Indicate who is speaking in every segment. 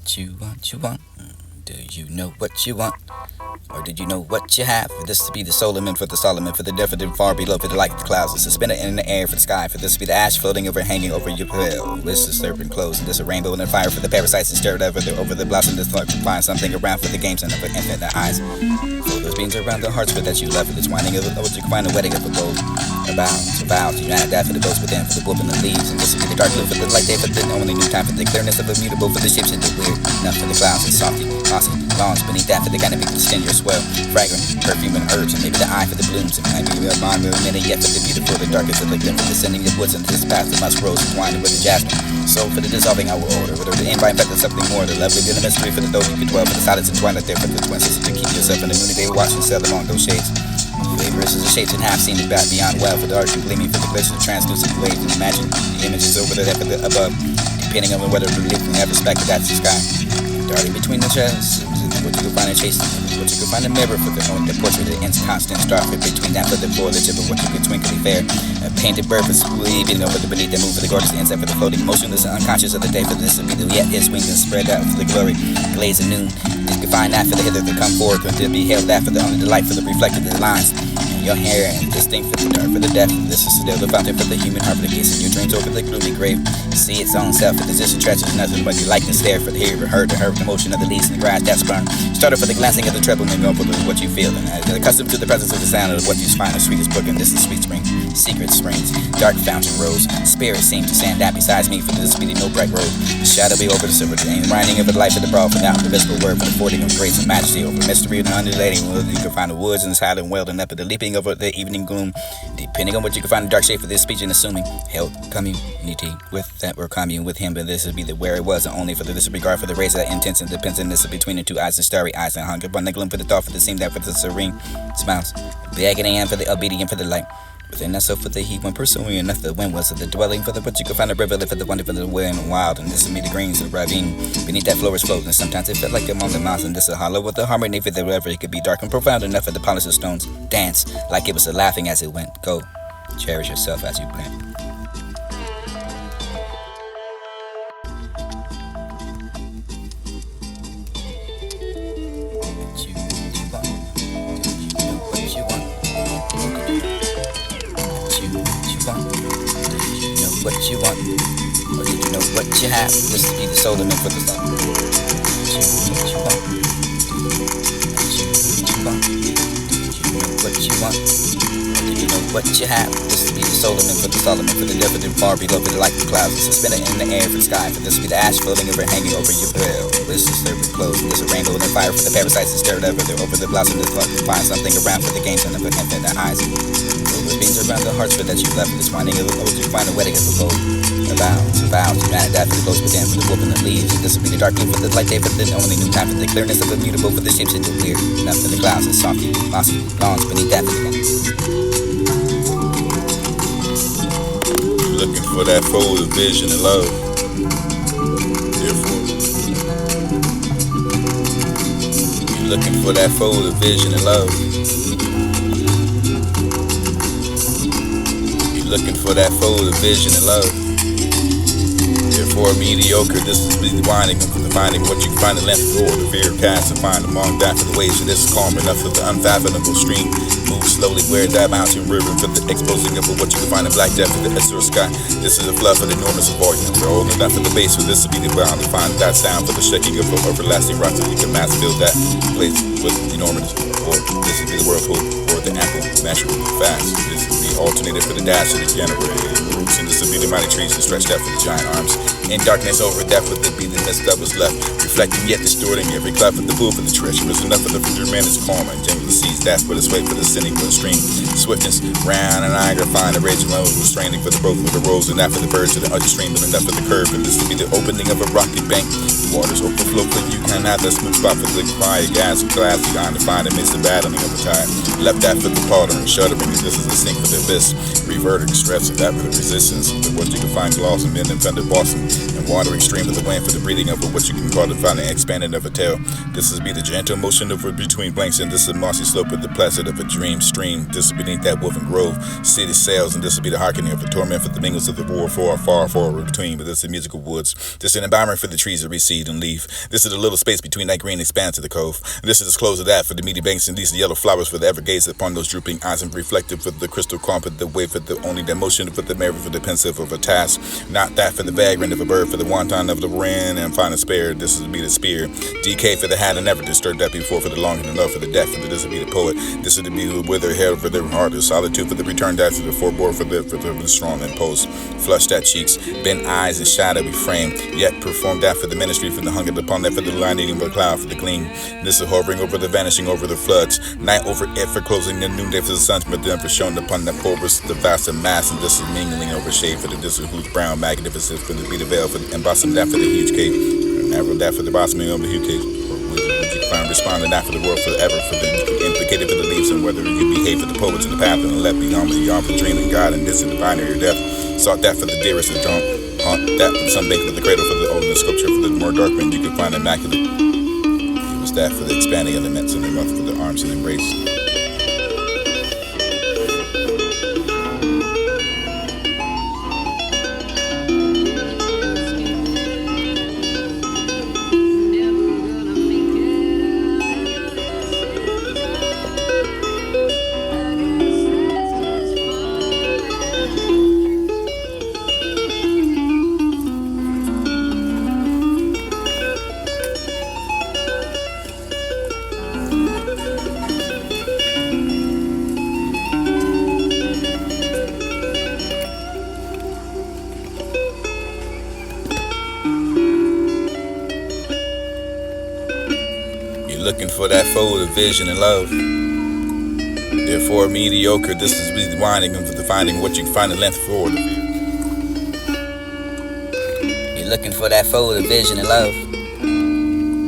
Speaker 1: What you want, you want? Do you know what you want? Or did you know what you have? For this to be the Solomon, for the Solomon, for the definite far below, for the light of the clouds, the suspended in the air, for the sky, for this to be the ash floating over, hanging over your pill. This is serpent clothes, and this a rainbow and a fire for the parasites and stirred over the blossom. This thought to find something around for the games and for infinite eyes. So those beams around the hearts for that you love, for this winding of what you can find a wedding of a gold. A vow, to unite that for the ghost within, for the wolf and the leaves, and this will be the dark blue for the light day, for the only new time, for the clearness of immutable, for the shapes and the weird, enough for the clouds and softy, mossy, lawns beneath that for the canopy, for the skin, your swell, fragrant, perfume and herbs, and maybe the eye for the blooms, and maybe a bond with a minute yet for the beautiful, the darkest of the glimpse, for the sending of woods into this path, the musk rose entwined with the jasmine. So for the dissolving I will order, for the invite back to something more, the lovely in the mystery, for the those you can dwell, for the silence and twilight there, for the twin sisters to keep yourself in the noonday watching, sail among those shades. Flavors is the shapes and half seen it back beyond well, for the arch and gleaming, for the glitters of translucent waves, and imagine the images over the heaven above, depending on whether we live from every speck of that sky. Darting between the chests, what you can find a chase, what you can find a mirror for the portrait of the inconstant star fit between that for the foliage of what you could twinkly fair. A painted bird for sweeping over the beneath the move for the gorgeous insect for the floating motionless and unconscious of the day for this will be the yet his wings and spread out for the glory glaze of noon. You can find that for the hither to come forth and to be hailed that for the only delight for the reflected the lines. Your hair and distinct for the dark, for the deaf. This is still the fountain for the human heart, for the gates in your dreams over the gloomy grave. See its own self, for the distant treasures, nothing but your likeness there, for the hear and heard, the motion of the leaves in the grass that's burned. Started for the glancing of the treble and go for what you feel, and accustomed to the presence of the sound of what you find the sweetest book, and this is sweet spring, secret springs, dark fountain rose. Spirits seem to stand that besides me, for this speedy no bright road. The shadow be over the silver drain, winding of the life of the broad, for now the visible word, for the fording of grace and majesty over mystery and undulating. You can find the woods and the silent well, and up at the leaping over the evening gloom, depending on what you can find in dark shade for this speech and assuming held community with that or commune with him, but this would be the where it was, and only for the disregard for the race of that intense and dependence between the two eyes and starry eyes, and hunger upon the gloom for the thought for the seam that for the serene smiles, begging and for the obedient for the light. Within us, so for the heat when pursuing enough, the wind was of the dwelling for the but you could find a river for the wonder for the wind and wild, and this is me the greens of the ravine beneath that floor is floating, and sometimes it felt like among the mountains, and this a hollow with the harmony for the river. It could be dark and profound enough for the polished stones dance like it was a laughing as it went. Go cherish yourself as you plant. What you want, or did you know what you have? This will be the Solomon for the song. What you want, what you want, or did you know what you have? This will be the Solomon for the definite far below, for the light of the clouds, the suspended in the air for the sky, for this will be the ash floating over, hanging over your bill. This is serpent clothes, and this a rainbow and a fire for the parasites and stirred over the blossom. This thought to find something around for the games and the infinite eyes. Beams around the hearts for that you left, for this winding of what you find a wedding of a gold. A vow, to unite that for the ghost within, for the wolf and the leaves, and this will be the dark blue for the light day, for the only new time, for the clearness of immutable, for the shapes and the weird, enough for the clouds and softy, mossy, lawns beneath that for the
Speaker 2: looking for that fold of vision and love. Therefore, you're looking for that fold of vision and love. Looking for that fold of vision and love. Therefore, mediocre, this is the winding of the finding what you can find in length or the fear cast and find among that for the waves of this calm enough of the unfathomable stream. Move slowly where that mountain river for the exposing of what you can find in black depth of the azure sky. This is the flood for the enormous volume. The old enough for the base for this to be the bound to find that sound for the shaking of the everlasting rocks that you can mass fill that place with enormous. Or this would be the whirlpool or the ample natural fast. This would be alternated for the dash of the January roots, and this would be the mighty trees that stretched out for the giant arms. In darkness over death would be the mist that was left, reflecting yet distorting every cleft of the pool for the treasure. Was enough for the future man is calm and gentle the seas dash but its weight for the sinning for the stream. Swiftness, round and Niagara find the raging love was straining for the growth of the rose, and after the birds of the other stream, but enough for the curve, and this would be the opening of a rocky bank. The waters overflow, but you can have that smooth spot for the quiet gas and glass behind to find amidst the battling of the tide. Left that for the powder and shuddering, and this is the sink for the abyss. Reverting stress of that for the resistance, but what you can find gloss and men and thunder Boston. and watering stream of the wind for the breathing of what you can call the finding expanding of a tale. This is be the gentle motion of between blanks, and this is mossy slope of the placid of a dream stream. This is beneath that woven grove, city sails, and this will be the hearkening of the torment for the mingles of the war far between. But this is the musical woods. This is an environment for the trees to recede and leave. This is a little space between that green expanse of the cove. And this is the close of that for the meaty banks, and these are the yellow flowers for the ever gaze upon those drooping eyes and reflective for the crystal calm for the wave for the only that motion for the memory for the pensive of a task. Not that for the vagrant of a bird, for the wanton of the wren and find a spare. This is be the spear. DK for the hat and never disturbed that before for the long and enough for the deaf, and this will be the poet. This is to be with their head for their heart, the solitude for the return that to the foreboard for the strong and post. Flush that cheeks, bent eyes and shadowy frame, yet perform that for the ministry for the hunger upon that for the line eating the cloud for the gleam. This is hovering over the vanishing over the floods, night over it for closing the noonday for the suns, but then for shone upon the porous the vast and mass, and this is mingling over shade for the distant whose brown magnificence for the beat of veil for the embossing that for the huge cave, and never that for the blossoming of the huge cave. Would you find responding that for the world forever for the implicated for the leaves, and whether you behave for the poets in the path and left beyond the dreaming God, and this is the binary death. Sought that for the dearest of drunk, haunt that for the sunbank for the cradle for the older sculpture for the more dark man you can find immaculate. It was that for the expanding elements and the mouth for the arms and embrace. Looking for that fold of vision and love. Therefore, mediocre, this is the winding of the finding what you can find the length for the view.
Speaker 1: You're looking for that fold of vision and love.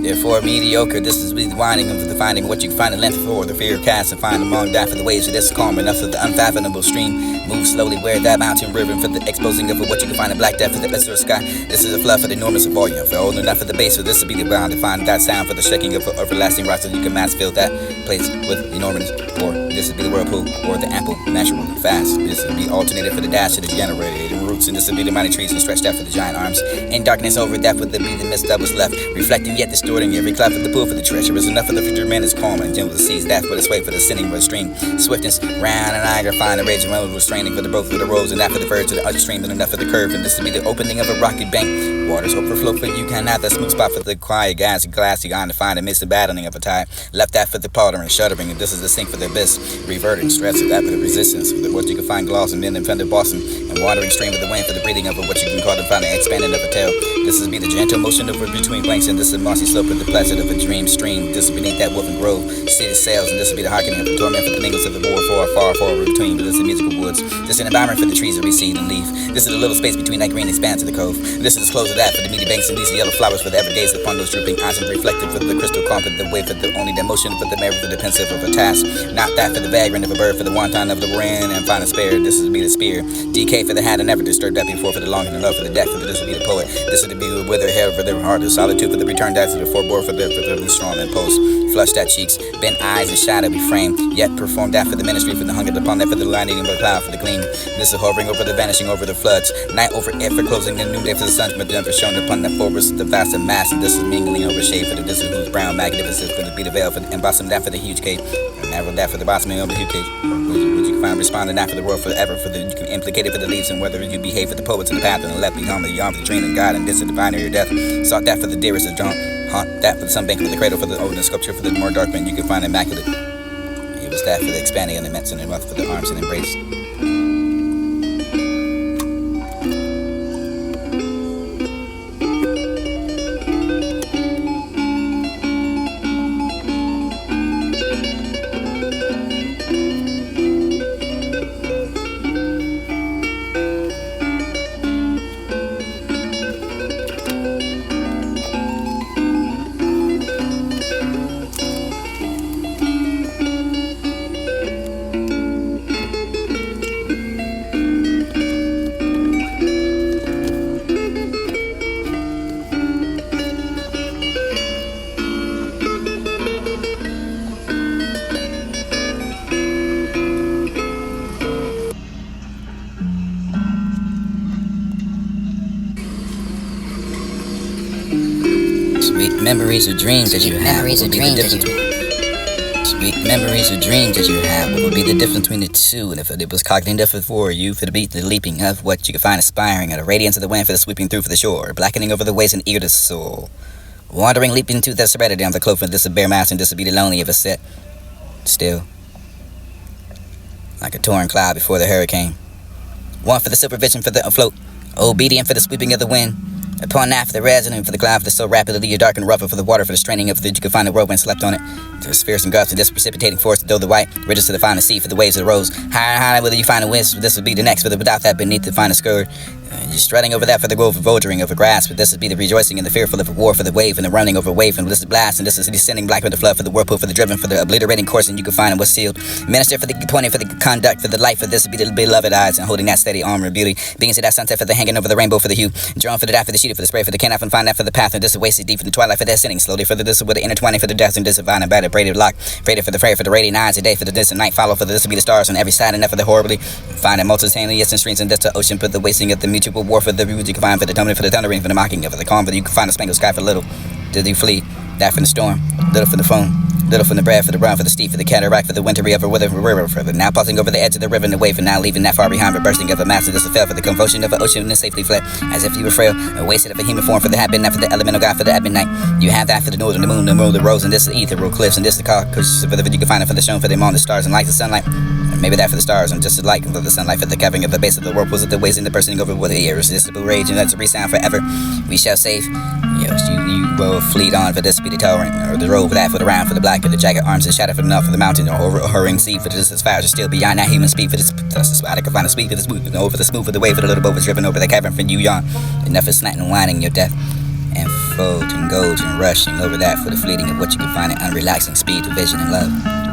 Speaker 1: Therefore, mediocre, this is the winding of the finding what you can find the length for the fear cast and find among that for the waves of this calm enough of the unfathomable stream. Move slowly where that mountain river for the exposing of what you can find in black depth for the lesser sky. This is a fluff for the enormous volume for old enough for the base, so this will be the ground to find that sound for the shaking of everlasting rocks, so you can mass fill that place with enormous, or this will be the whirlpool or the ample naturally fast. This will be alternated for the dash of the generated roots, and this will be the mighty trees and stretched out for the giant arms. In darkness over that would be the mist that was left, reflecting yet distorting every cloud for the pool for the treasure. Is enough for the future man is calm and gentle to seize that for the sway for the sinning with stream. Swiftness round and Niagara find the raging road was straining for the broke for the roads, and that for the verge to the other stream, and enough for the curve, and this will be the opening of a rocky bank. Waters overflow for you can have that smooth spot for the quiet gas and glassy on to find a mist and battling of a tide. Left that for the powder and shuddering, and this is the sink for the abyss. Reverting stress of that for the resistance for the what you can find gloss and men and fender Boston, and watering stream of the wind for the breathing of what you can call the finding expanding of a tail. This is be the gentle motion of between blanks, and this is mossy slope of the placid of a dream stream. This is beneath that woven grove, city sails, and this will be the hearkening of the torment for the mingles of the war far between. But this is the musical woods. This is an environment for the trees to recede and leave. This is a little space between that green expanse of the cove. And this is the close of that for the meaty banks, and these are yellow flowers for the ever gaze upon those drooping eyes and reflective for the crystal calm for the wave for the only that motion for the memory for the pensive of a task. Not that for the vagrant of a bird, for the wanton of the wren and find a spare. This is to be the spear. DK for the hat and never disturbed that before for the long and the love for the death for the this will be the poet. This is to be with their hair for their heart, the solitude for the return that to the foreboard for the strong and post. Flush that cheeks, bent eyes and shadowy frame, yet perform that for the ministry for the hunger upon that for the lining of the cloud for the gleam. This is hovering over the vanishing over the floods, night over it for closing the noonday for the suns, but then for shone upon the forest the vast and mass, and this is mingling over shade for the distant whose brown magnificence for the beat of veil for the embossing that for the huge cave, and narrow that for the blossoming of the huge cave. Would you find responding that for the world forever for the you can implicate it for the leaves, and whether you behave for the poets in the path and the left beyond the arm for the dream of God, and this is the binary death. Sought that for the dearest of drunk, haunt that for the sunbank for the cradle for the older sculpture for the more dark man you can find immaculate. It was that for the expanding and immense and the mouth for the arms and embrace. Sweet memories or dreams that you have. Sweet memories or dreams that you have. What would be the difference between the two? And if it was cognitive for you, for the beat, the leaping of what you could find aspiring, or the radiance of the wind for the sweeping through for the shore, blackening over the waves and ear to soul. Wandering, leaping to the serenity down the cloak for this a bare mountain, this would be the lonely of a set. Still, like a torn cloud before the hurricane. One for the supervision for the afloat, obedient for the sweeping of the wind. Upon that for the resonant, for the cloud for the so rapidly you dark and rougher, for the water for the straining of that you could find the whirlwind slept on it. To the spheres and gulfs of this precipitating force, though the white ridges to the final sea for the waves of the rose. Higher and higher, whether you find a wisp, this would be the next, for the without that beneath the final skirt. You're strutting over that for the grove of vulturing over grass, but this would be the rejoicing and the fearful of a war for the wave and the running over wave and this is blast, and this is descending black with the flood for the whirlpool for the driven for the obliterating course, and you can find it was sealed. Minister for the pointing for the conduct for the life for this would be the beloved eyes and holding that steady armor of beauty. Beings of that sunset for the hanging over the rainbow for the hue, drawn for the dot for the sheet for the spray for the cannot and find that for the path, and this is wasted deep in the twilight for the ascending slowly for the this with the intertwining for the death and this divine and battered braided lock, braided for the fray for the radiant eyes a day for the distant night follow for the this will be the stars on every side and for the horribly find it multi-tainly and streams and this the ocean for the wasting of the mutual war for the roots you can find for the tumbling for the thundering for the mocking of the calm for the you can find the spangled sky for little did you flee that from the storm little from the foam little from the bread for the brown for the steep for the cataract for the wintry of a wither for river for the now passing over the edge of the river and the wave and now leaving that far behind for bursting of a massive this fell for the convulsion of an ocean and safely fled as if you were frail and wasted of a human form for the habit not for the elemental god for the ebon night you have that for the northern the moon the moon the rose and this the ethereal cliffs and this the cause for the you can find it for the shown for the moon the stars and light the sunlight and maybe that for the stars and just the light for the sunlight for the covering of the base of the whirlpools of the waves and the bursting over with the irresistible rage and that's a resound forever we shall save yes you will fleet on for this speedy torrent or the robe that for the round for the black for the jagged arms and shadow for the north for the mountain or hurrying sea for the distance fires are still beyond that human speed for this I can find a speed for the smooth over the smooth for the wave for the little boat was driven over the cavern for you yawn enough is snatching and whining your death and fold and gold and rushing over that for the fleeting of what you can find in unrelaxing speed of vision and love.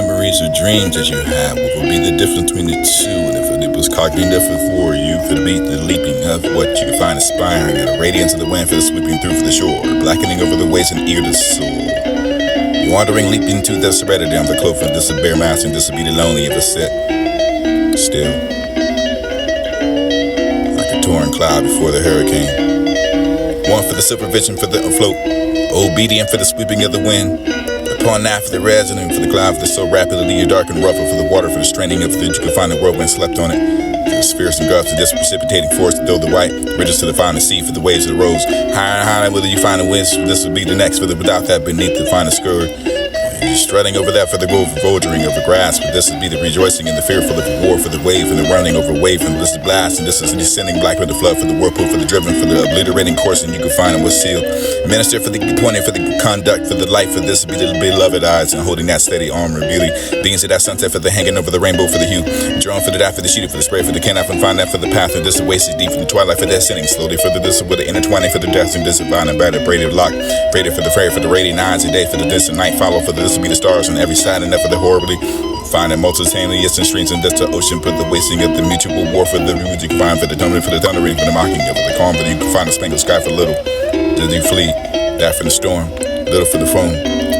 Speaker 2: memories or dreams that you have? What will be the difference between the two? And if it was cognitive for you, for the beat, the leaping of what you find inspiring, and the radiance of the wind for the sweeping through for the shore, blackening over the waves and ear to soul. Wandering, leaping to the serenity on the clover, this is bare mass and this will be the lonely of a set. Still, like a torn cloud before the hurricane. One for the supervision for the afloat, obedient for the sweeping of the wind. Upon that for the resonant, for the cloud for the so rapidly you're dark and rougher, for the water for the straining of the you can find the whirlwind slept on it. For the spheres and gusts for this precipitating force to throw the white ridges to the final sea for the waves of the rose. Higher and higher, whether you find a wind, this will be the next, for the without that beneath the final skirt. You're strutting over that for the vulturing of the grass, but this would be the rejoicing and the fearful of the war for the wave and the running over wave and this is blast and this is descending black with the flood for the whirlpool for the driven for the obliterating course and you can find them with seal. Minister for the pointing for the conduct for the light for this would be the beloved eyes and holding that steady armor beauty. Beings of that sunset for the hanging over the rainbow for the hue. Drawn for the dot for the sheet for the spray for the can and find that for the path and this is wasted deep in the twilight for the ascending slowly for the this with the intertwining for the death and this divine and battered braided lock. Braided for the fairy for the radiant eyes a day for the distant night follow for the this will be the stars on every side and for the horribly finding multi-taneous and streams and dust to ocean for the wasting of the mutual war for the ruins you can find for the tumbling for the thundering for the mocking of the calm but you can find the spangled sky for little did you flee that from the storm little for the foam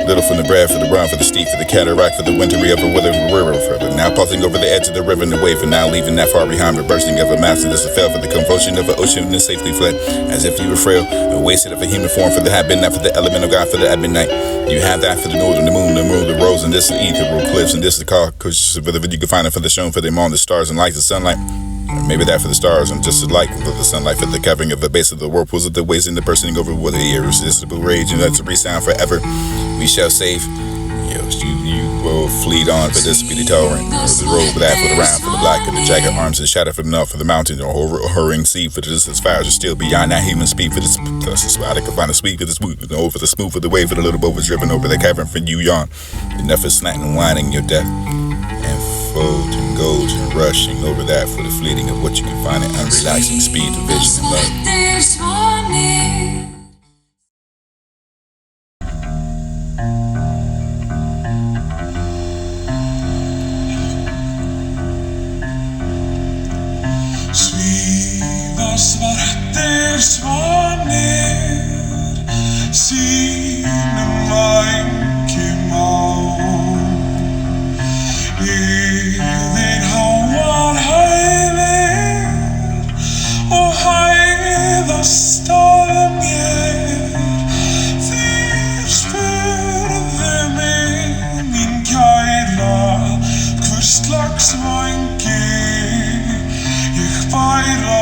Speaker 2: little from the bread for the run for the steep for the cataract for the wintry of a weather river further now passing over the edge of the river and the wave and now leaving that far behind but bursting of a mass and this fell for the convulsion of an ocean and safely fled as if you were frail and wasted of a human form for the had been that for the element of God for the at midnight. You have that for the northern, the moon, the rose, and this is ethereal cliffs, and this is the car, cause for the you can find it for the shown for them on the stars and lights, the sunlight. Or maybe that for the stars, and just as like for the sunlight for the covering of the base of the whirlpools of the waves and the bursting over with the irresistible rage, and that's a resound forever. We shall save. You will fleet on, for this will be the torrent, or the road for that, for the round, for the black, and the jagged arms, and shadow for the north, for the mountain, or hurrying sea, for the distance fires are still beyond that human speed, for this, plus the spot, I can find a sweet, for the smooth, over the smooth, for the wave, for the little boat was driven over the cavern, for you yawn, enough is snatching and whining your death, and fold and gold and rushing over that, for the fleeting of what you can find in unrelaxing speed, and vision and love.
Speaker 3: Svartir svanir sínum vængjum á yfir háar hæðir og hæðastar mér þeir spurðu mig mín kæra hvers slags vængi ég bæra